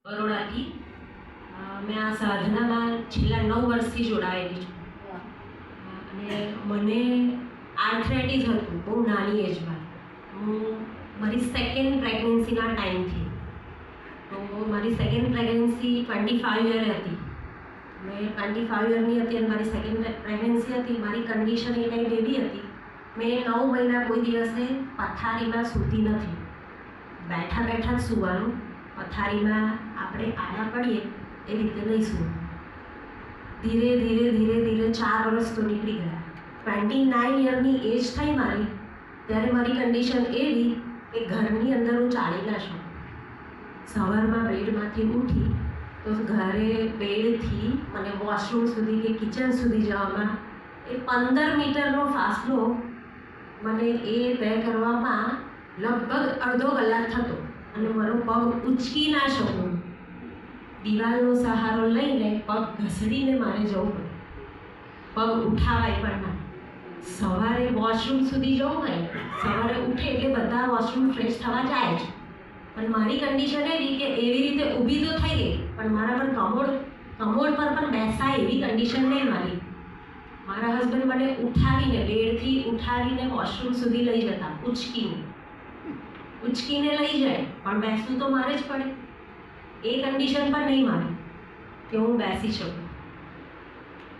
બરોડાથી મેં આ સાધનામાં છેલ્લા 9 વર્ષથી જોડાયેલી છું. અને મને આર્થરાઇટિસ હતું બહુ નાની એજમાં. હું મારી સેકન્ડ પ્રેગ્નન્સીના ટાઈમથી, તો મારી સેકન્ડ પ્રેગ્નન્સી 25 યર હતી. મેં 25 યરની હતી અને મારી સેકન્ડ પ્રેગ્નન્સી હતી. મારી કન્ડિશન એ ટાઈમ એવી હતી, મેં 9 મહિના કોઈ દિવસે પથારીમાં સૂતી નથી. બેઠા બેઠા જ સૂવાનું, પથારીમાં આપણે આડા પડીએ એ રીતે નહીં સૂવું. ધીરે ધીરે ધીરે ધીરે 4 વર્ષ તો નીકળી ગયા. 29 યરની એજ થઈ મારી, ત્યારે મારી કન્ડિશન એવી કે ઘરની અંદર હું ચાલી ના શકું. સવારમાં બેડમાંથી ઉઠી તો ઘરે બેડથી મને વોશરૂમ સુધી કે કિચન સુધી જવામાં એ 15 મીટરનો ફાસલો મને એ તય કરવામાં લગભગ અડધો કલાક થતો. અને મારો પગ ઉચકી ના શકું, દિવાલનો સહારો લઈને પગ ઘસડીને મારે જવું પડે, પગ ઉઠાવાય પણ ના. સવારે વોશરૂમ સુધી જવું હોય, સવારે ઉઠે એટલે બધા વોશરૂમ ફ્રેશ થવા જાય જ, પણ મારી કન્ડિશન એવી કે એવી રીતે ઊભી તો થઈ ગઈ, પણ મારા પર કમોડ પર પણ બેસાય એવી કન્ડિશન નહીં મારી. મારા હસબન્ડ મને ઉઠાવીને, બેડથી ઉઠાવીને વોશરૂમ સુધી લઈ જતા, ઉચકીને લઈ જાય, પણ બેસવું તો મારે જ પડે. એ કન્ડિશન પણ નહીં મારી કે હું બેસી શકું.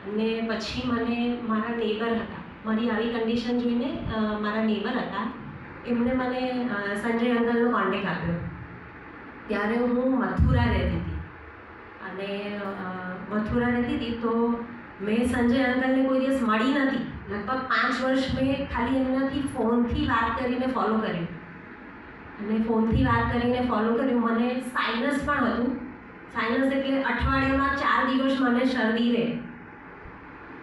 અને પછી મને મારા નેબર હતા, મારી આવી કન્ડિશન જોઈને મારા નેબર હતા, એમણે મને સંજય અંકલનો કોન્ટેક આપ્યો. ત્યારે હું મથુરા રહેતી હતી, અને મથુરા રહેતી હતી તો મેં સંજય અંકલને કોઈ દિવસ મળી નથી. લગભગ 5 વર્ષ મેં ખાલી એમનાથી ફોનથી વાત કરીને ફોલો કર્યું. અને ફોનથી વાત કરીને ફોલો કર્યું. મને સાઇનસ પણ હતું. સાઇનસ એટલે અઠવાડિયામાં 4 દિવસ મને શરદી રહે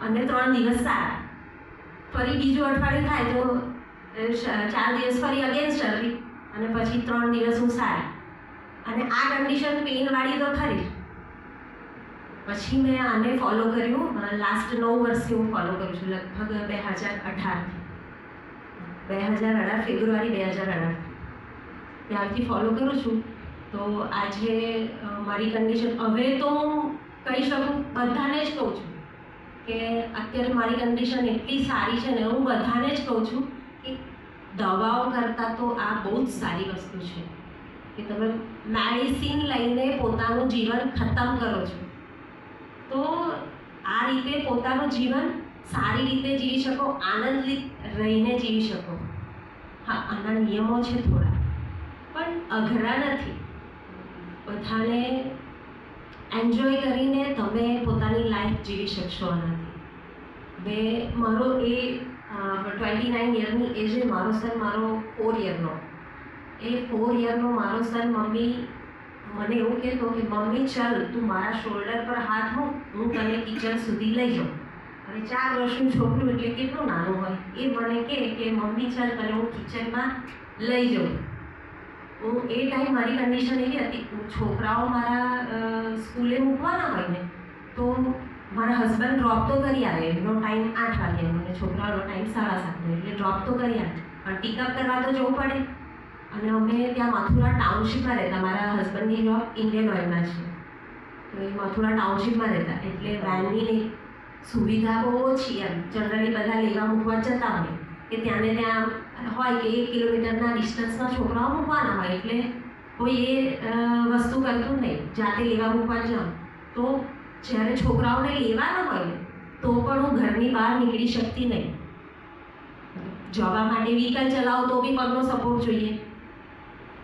અને 3 દિવસ સારા. ફરી બીજું અઠવાડિયું થાય તો 4 દિવસ ફરી અગેન શરદી, અને પછી 3 દિવસ હું સારા. અને આ કન્ડિશન પેઇનવાળી તો ખરી. પછી મેં આને ફોલો કર્યું. લાસ્ટ 9 વર્ષથી હું ફોલો કરું છું, લગભગ 2018 ફેબ્રુઆરી 2018 ત્યારથી ફોલો કરું છું. તો આજે મારી કન્ડિશન, હવે તો હું કહી શકું, બધાને જ કહું છું કે અત્યારે મારી કન્ડિશન એટલી સારી છે ને, હું બધાને જ કહું છું કે દવાઓ કરતાં તો આ બહુ જ સારી વસ્તુ છે કે તમે મેડિસિન લઈને પોતાનું જીવન ખતમ કરો છો, તો આ રીતે પોતાનું જીવન સારી રીતે જીવી શકો, આનંદિત રહીને જીવી શકો. હા, આના નિયમો છે થોડા, પણ અઘરા નથી. બધાને એન્જોય કરીને તમે પોતાની લાઈફ જીવી શકશો આનાથી. મારો એ 29 યરની એજે મારો સન, મારો 4 યરનો, એ 4 યરનો મારો સન મમ્મી મને એવું કહેતો કે મમ્મી ચાલ તું મારા શોલ્ડર પર હાથ મૂક, હું તને કિચન સુધી લઈ જાઉં. હવે 4 વર્ષનું છોકરું એટલે કેટલું નાનું હોય, એ મને કહે કે મમ્મી ચાલ તને હું કિચનમાં લઈ જાઉં. હું એ ટાઈમ મારી કન્ડિશન એવી હતી, છોકરાઓ મારા સ્કૂલે મૂકવાના હોય ને તો મારા હસબન્ડ ડ્રોપ તો કરી આવે. એમનો ટાઈમ 8 વાગ્યાનો અને છોકરાઓનો ટાઈમ 7:30, એટલે ડ્રોપ તો કરી આવે, પણ પિકઅપ કરવા તો જવું પડે. અને અમે ત્યાં મથુરા ટાઉનશીપમાં રહેતા. મારા હસબન્ડની જોબ ઇન્ડિયન ઓઇલમાં છે, તો એ મથુરા ટાઉનશીપમાં રહેતા, એટલે વેનની સુવિધા બહુ ઓછી. એમ જનરલી બધા લેવા મૂકવા જતા હોય કે ત્યાં ને ત્યાં હોય કે 1 કિલોમીટરના ડિસ્ટન્સમાં છોકરાઓ મૂકવાના હોય, એટલે કોઈ એ વસ્તુ કરતું નહીં, જાતે લેવા મૂકવા જાઉં. તો જ્યારે છોકરાઓને લેવાના હોય ને તો પણ હું ઘરની બહાર નીકળી શકતી નહીં. જવા માટે વ્હીકલ ચલાવો તો બી પગનો સપોર્ટ જોઈએ.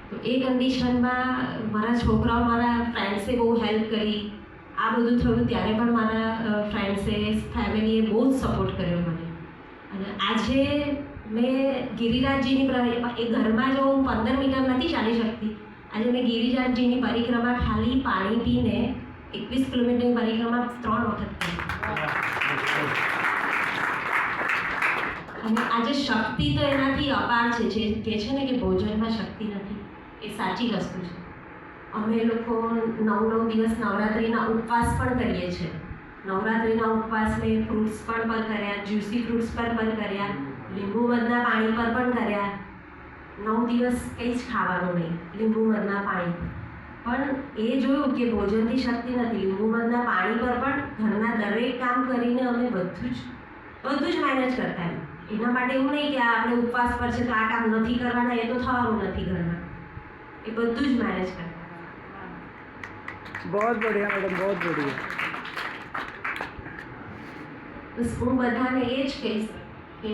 તો એ કન્ડિશનમાં મારા છોકરાઓ, મારા ફ્રેન્ડ્સે બહુ હેલ્પ કરી. આ બધું થયું ત્યારે પણ મારા ફ્રેન્ડ્સે, ફેમિલીએ બહુ જ સપોર્ટ કર્યો મને. અને આજે મેં ગિરિરાજજીની એ ઘરમાં જો હું 15 મીટર નથી ચાલી શકતી, આજે મેં ગિરિરાજજીની પરિક્રમા ખાલી પાણી પીને 21 કિલોમીટરની પરિક્રમા 3 વખત કરી. અને આજે શક્તિ તો એનાથી અપાર છે. જે કહે છે ને કે ભોજનમાં શક્તિ નથી, એ સાચી વસ્તુ છે. અમે લોકો 9 દિવસ નવરાત્રિના ઉપવાસ પણ કરીએ છીએ. નવરાત્રિના ઉપવાસ મેં ફ્રૂટ્સ પણ કર્યા, જ્યુસી ફ્રૂટ્સ પર પણ કર્યા, લીંબુ મધના પાણી પર પણ કર્યા. 9 દિવસ કંઈ જ ખાવાનું નહીં, લીંબુ મધના પાણી પર. પણ એ જોયું કે ભોજનથી શક્તિ નથી. લીંબુ મધના પાણી પર પણ ઘરના દરેક કામ કરીને અમે બધું જ મેનેજ કરતા એમ. એના માટે એવું નહીં કે આપણે ઉપવાસ પર છે તો આ કામ નથી કરવાના, એ તો થવાનું નથી ઘરમાં. એ બધું જ મેનેજ કરતા. बहुत बढ़िया मैडम, बहुत बढ़िया. બસ હું બધાને એ જ કહીશ કે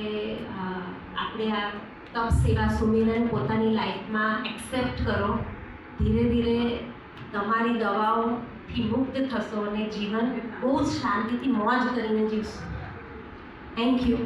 આપણે આ તપ સેવા સુમિરન પોતાની લાઈફમાં એક્સેપ્ટ કરો. ધીરે ધીરે તમારી દવાઓથી મુક્ત થશો અને જીવન બહુ જ શાંતિથી મોજ કરીને જીવશો. Thank you.